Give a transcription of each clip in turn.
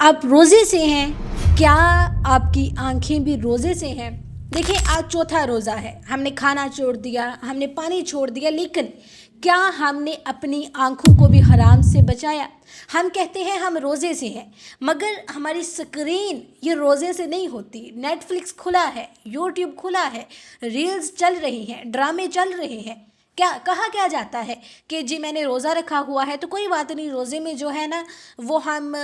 आप रोज़े से हैं? क्या आपकी आंखें भी रोज़े से हैं? देखिए, आज चौथा रोज़ा है, हमने खाना छोड़ दिया, हमने पानी छोड़ दिया, लेकिन क्या हमने अपनी आंखों को भी हराम से बचाया? हम कहते हैं हम रोज़े से हैं, मगर हमारी स्क्रीन ये रोज़े से नहीं होती। नेटफ्लिक्स खुला है, यूट्यूब खुला है, रील्स चल रही हैं, ड्रामे चल रहे हैं। क्या कहा क्या जाता है कि जी मैंने रोज़ा रखा हुआ है, तो कोई बात नहीं, रोज़े में जो है ना वो हम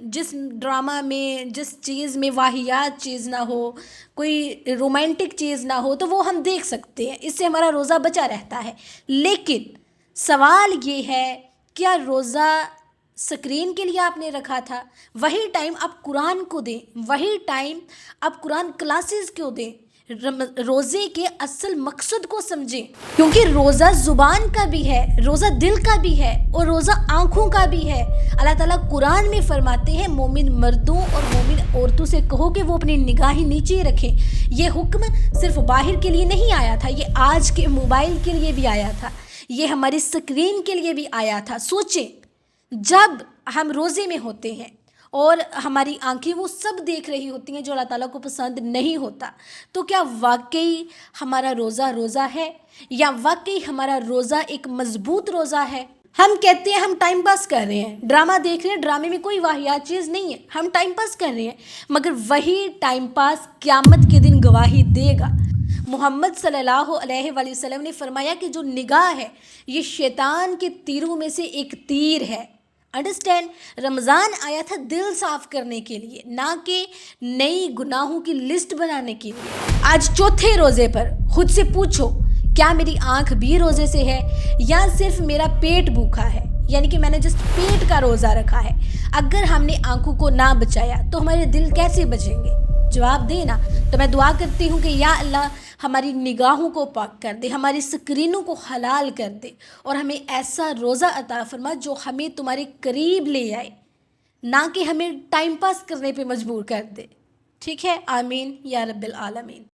जिस ड्रामा में, जिस चीज़ में वाहियात चीज़ ना हो, कोई रोमांटिक चीज़ ना हो, तो वो हम देख सकते हैं, इससे हमारा रोज़ा बचा रहता है। लेकिन सवाल ये है, क्या रोज़ा स्क्रीन के लिए आपने रखा था? वही टाइम आप कुरान को दें, वही टाइम आप कुरान क्लासेस को दें, रोज़े के असल मकसद को समझें, क्योंकि रोज़ा ज़ुबान का भी है, रोज़ा दिल का भी है और रोज़ा आँखों का भी है। अल्लाह ताला कुरान में फरमाते हैं, मोमिन मर्दों और मोमिन औरतों से कहो कि वो अपनी निगाहें नीचे रखें। ये हुक्म सिर्फ बाहर के लिए नहीं आया था, ये आज के मोबाइल के लिए भी आया था, ये हमारी स्क्रीन के लिए भी आया था। सोचें, जब हम रोज़े में होते हैं और हमारी आंखें वो सब देख रही होती हैं जो अल्लाह ताला को पसंद नहीं होता, तो क्या वाकई हमारा रोज़ा रोज़ा है, या वाकई हमारा रोज़ा एक मजबूत रोज़ा है? हम कहते हैं हम टाइम पास कर रहे हैं, ड्रामा देख रहे हैं, ड्रामे में कोई वाहियात चीज़ नहीं है, हम टाइम पास कर रहे हैं, मगर वही टाइम पास क़यामत के दिन गवाही देगा। मोहम्मद सल्लल्लाहु अलैहि वसल्लम ने फरमाया कि जो निगाह है ये शैतान के तीरों में से एक तीर है। अंडरस्टैंड? रमज़ान आया था दिल साफ़ करने के लिए, ना कि नई गुनाहों की लिस्ट बनाने के लिए। आज चौथे रोज़े पर खुद से पूछो, क्या मेरी आंख भी रोज़े से है या सिर्फ मेरा पेट भूखा है, यानी कि मैंने जस्ट पेट का रोज़ा रखा है? अगर हमने आंखों को ना बचाया तो हमारे दिल कैसे बचेंगे? जवाब देना। तो मैं दुआ करती हूँ कि या अल्लाह हमारी निगाहों को पाक कर दे, हमारी स्क्रीनों को हलाल कर दे और हमें ऐसा रोज़ा अता फरमा जो हमें तुम्हारे करीब ले आए, ना कि हमें टाइम पास करने पे मजबूर कर दे। ठीक है? आमीन या रब्बिल आलमीन।